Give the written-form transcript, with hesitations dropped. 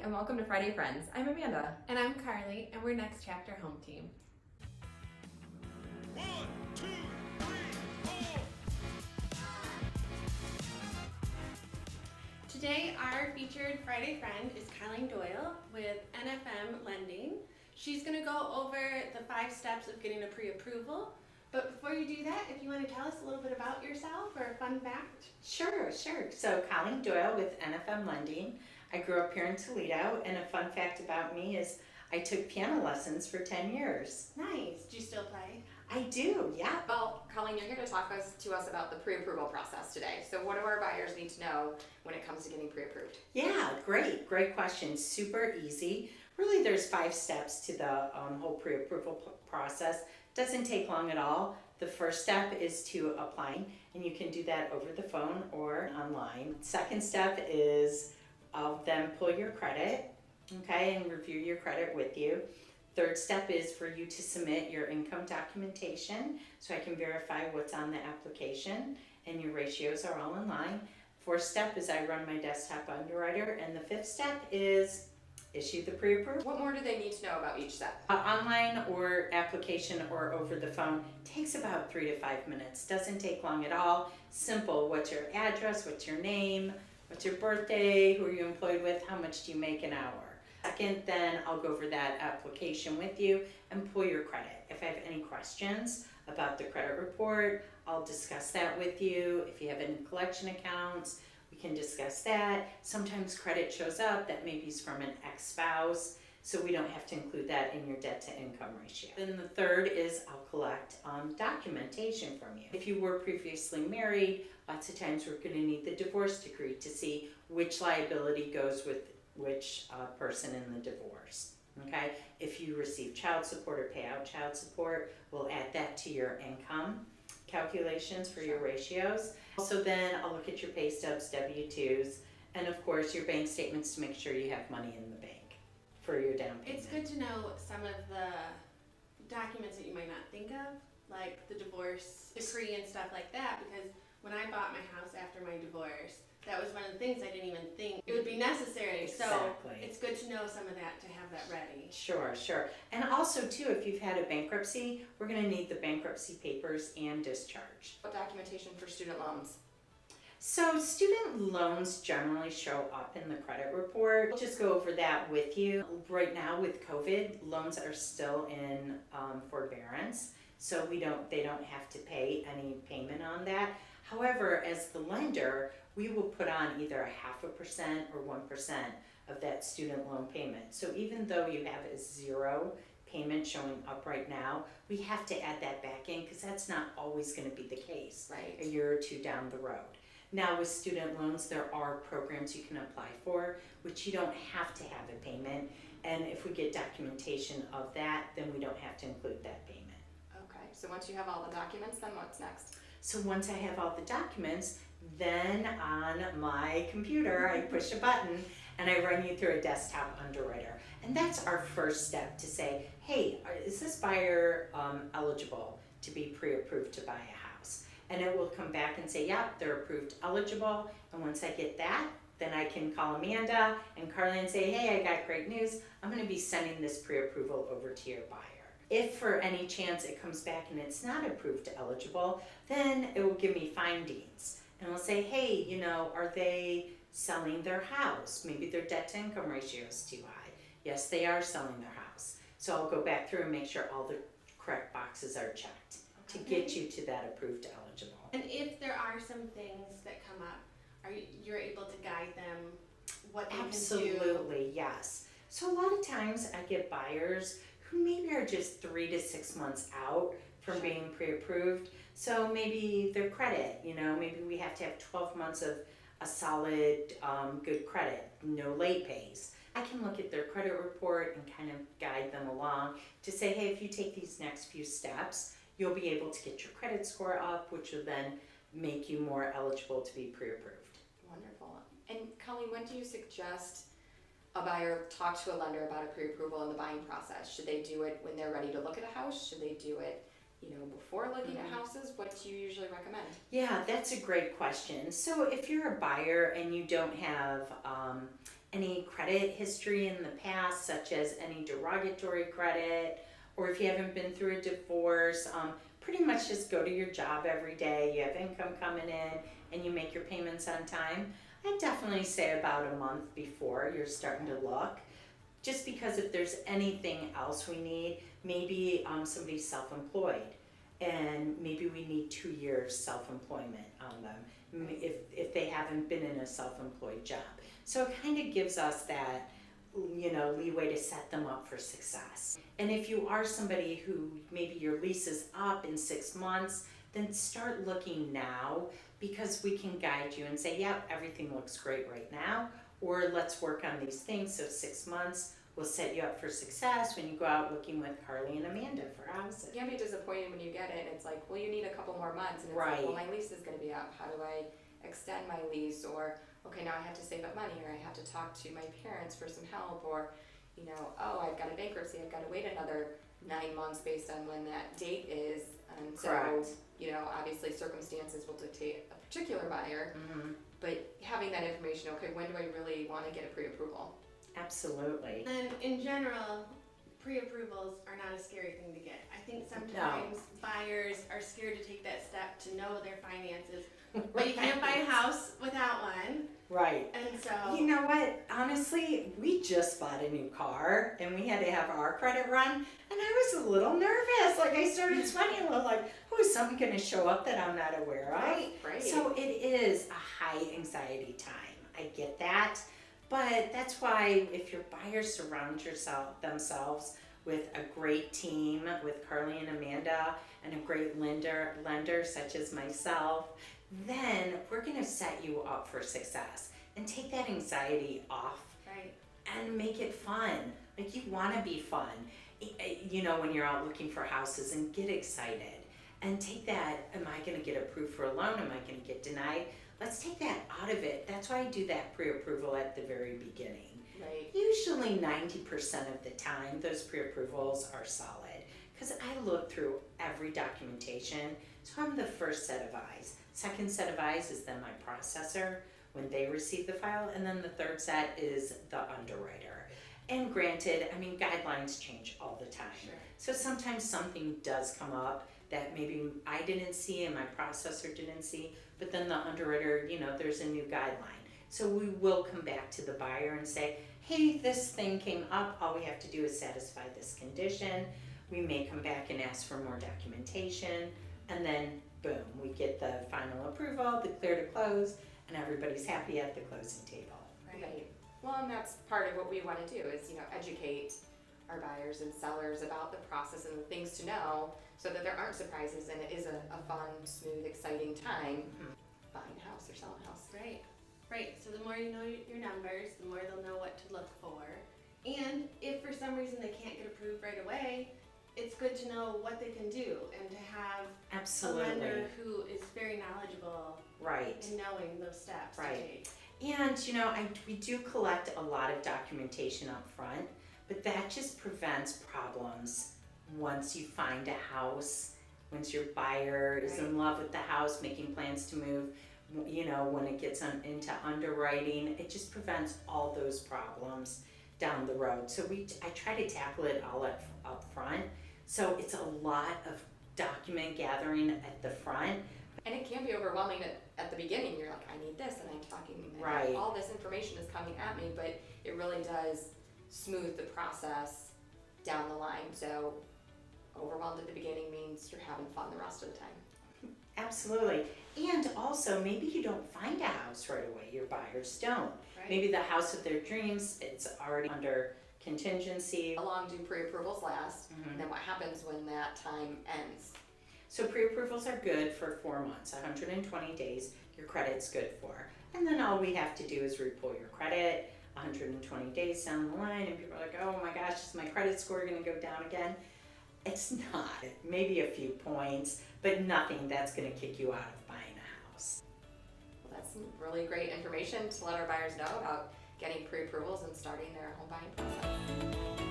and welcome to Friday Friends. I'm Amanda. And I'm Carly, and we're Next Chapter Home Team. 1, 2, 3, 4. Today, our featured Friday friend is Colleen Doyle with NFM Lending. She's going to go over the 5 steps of getting a pre-approval. But before you do that, if you want to tell us a little bit about yourself or a fun fact. Sure. So Colleen Doyle with NFM Lending. I grew up here in Toledo, and a fun fact about me is I took piano lessons for 10 years. Nice. Do you still play? I do, yeah. Well, Colleen, you're here to talk to us about the pre-approval process today. So what do our buyers need to know when it comes to getting pre-approved? Yeah, great question. Super easy. Really, there's 5 steps to the whole pre-approval process. Doesn't take long at all. The first step is to apply, and you can do that over the phone or online. Second step is I'll then pull your credit, okay, and review your credit with you. Third step is for you to submit your income documentation so I can verify what's on the application and your ratios are all in line. Fourth step is I run my desktop underwriter, and the fifth step is issue the pre-approval. What more do they need to know about each step? Online or application or over the phone takes about 3 to 5 minutes. Doesn't take long at all. Simple. What's your address? What's your name? What's your birthday? Who are you employed with? How much do you make an hour? Second, then I'll go over that application with you and pull your credit. If I have any questions about the credit report, I'll discuss that with you. If you have any collection accounts, we can discuss that. Sometimes credit shows up that maybe is from an ex-spouse, so we don't have to include that in your debt to income ratio. Then the third is I'll collect documentation from you. If you were previously married, lots of times we're going to need the divorce decree to see which liability goes with which person in the divorce. Okay, if you receive child support or pay out child support, we'll add that to your income calculations for your ratios. Also then I'll look at your pay stubs, W-2s, and of course your bank statements to make sure you have money in the bank for your down payment. It's good to know some of the documents that you might not think of, like the divorce decree and stuff like that, because when I bought my house after my divorce, that was one of the things I didn't even think it would be necessary. Exactly. So it's good to know some of that to have that ready. Sure. And also too, if you've had a bankruptcy, we're going to need the bankruptcy papers and discharge. What documentation for student loans? So student loans generally show up in the credit report. We'll just go over that with you. Right now with COVID, loans are still in forbearance, so they don't have to pay any payment on that. However, as the lender, we will put on either 0.5% or 1% of that student loan payment. So even though you have a 0 payment showing up right now, we have to add that back in because that's not always going to be the case a year or two down the road. Now with student loans, there are programs you can apply for, which you don't have to have a payment. And if we get documentation of that, then we don't have to include that payment. Okay, so once you have all the documents, then what's next? So once I have all the documents, then on my computer, I push a button and I run you through a desktop underwriter. And that's our first step to say, hey, is this buyer eligible to be pre-approved to buy a house? And it will come back and say, yep, they're approved eligible. And once I get that, then I can call Amanda and Carly and say, hey, I got great news. I'm going to be sending this pre-approval over to your buyer. If for any chance it comes back and it's not approved eligible, then it will give me findings. And we'll say, hey, are they selling their house? Maybe their debt to income ratio is too high. Yes, they are selling their house. So I'll go back through and make sure all the correct boxes are checked to get you to that approved eligible. And if there are some things that come up, you're able to guide them what they can do? Absolutely, yes. So a lot of times I get buyers who maybe are just 3 to 6 months out from being pre-approved. So maybe their credit, maybe we have to have 12 months of a solid, good credit, no late pays. I can look at their credit report and kind of guide them along to say, hey, if you take these next few steps, you'll be able to get your credit score up, which will then make you more eligible to be pre-approved. Wonderful. And Colleen, when do you suggest a buyer talk to a lender about a pre-approval in the buying process? Should they do it when they're ready to look at a house? Should they do it before looking at houses? What do you usually recommend? Yeah, that's a great question. So if you're a buyer and you don't have any credit history in the past, such as any derogatory credit, or if you haven't been through a divorce, pretty much just go to your job every day, you have income coming in, and you make your payments on time. I'd definitely say about a month before you're starting to look. Just because if there's anything else we need, maybe somebody's self-employed, and maybe we need 2 years self-employment on them if they haven't been in a self-employed job. So it kind of gives us that, leeway to set them up for success. And if you are somebody who maybe your lease is up in 6 months, then start looking now, because we can guide you and say, yep, everything looks great right now, or let's work on these things. So 6 months will set you up for success when you go out looking with Carly and Amanda for houses. You can't be disappointed when you get it, and it's like, well, you need a couple more months, and it's Right. like, well, my lease is gonna be up, how do I extend my lease, or, okay, now I have to save up money, or I have to talk to my parents for some help, or, oh, I've got a bankruptcy, I've gotta wait another 9 months based on when that date is, and so, Correct. Obviously circumstances will dictate a particular buyer, Mm-hmm. but having that information, okay, when do I really wanna get a pre-approval? Absolutely. And in general, pre-approvals are not a scary thing to get. I think sometimes buyers are scared to take that step to know their finances, but you can't buy a house without one, Right. and so. You know what? Honestly, we just bought a new car and we had to have our credit run, and I was a little nervous. Like, I started sweating a little, like, oh, is something going to show up that I'm not aware of? Right. So it is a high anxiety time. I get that. But that's why if your buyers surround themselves with a great team, with Carly and Amanda, and a great lender such as myself, then we're going to set you up for success and take that anxiety off Right. and make it fun. Like, you want to be fun, when you're out looking for houses, and get excited and take that, am I going to get approved for a loan? Am I going to get denied? Let's take that out of it. That's why I do that pre-approval at the very beginning. Right. Usually 90% of the time, those pre-approvals are solid, because I look through every documentation, so I'm the first set of eyes. Second set of eyes is then my processor when they receive the file, and then the third set is the underwriter. And granted, guidelines change all the time. Sure. So sometimes something does come up that maybe I didn't see and my processor didn't see, but then the underwriter, there's a new guideline. So we will come back to the buyer and say, hey, this thing came up, all we have to do is satisfy this condition. We may come back and ask for more documentation, and then boom, we get the final approval, the clear to close, and everybody's happy at the closing table. Right. Well, and that's part of what we want to do is, educate our buyers and sellers about the process and the things to know, so that there aren't surprises, and it is a fun, smooth, exciting time buying a house or selling a house. Right. So the more you know your numbers, the more they'll know what to look for. And if for some reason they can't get approved right away, it's good to know what they can do and to have Absolutely. a lender who is very knowledgeable Right. in knowing those steps Right. to take. And we do collect a lot of documentation up front, but that just prevents problems once you find a house, once your buyer is in love with the house, making plans to move, when it gets into underwriting, it just prevents all those problems down the road. So I try to tackle it all up front. So it's a lot of document gathering at the front. And it can be overwhelming at the beginning. You're like, I need this, and I'm talking, and Right. all this information is coming at me, but it really does smooth the process down the line. So overwhelmed at the beginning means you're having fun the rest of the time. Absolutely. And also, maybe you don't find a house right away. Your buyers don't. Right. Maybe the house of their dreams, it's already under contingency. How long do pre-approvals last? Mhm. And then what happens when that time ends? So pre-approvals are good for 4 months, 120 days, your credit's good for. And then all we have to do is repull your credit 120 days down the line, and people are like, oh my gosh, is my credit score gonna go down again? It's not. Maybe a few points, but nothing that's gonna kick you out of buying a house. Well, that's some really great information to let our buyers know about getting pre-approvals and starting their home buying process.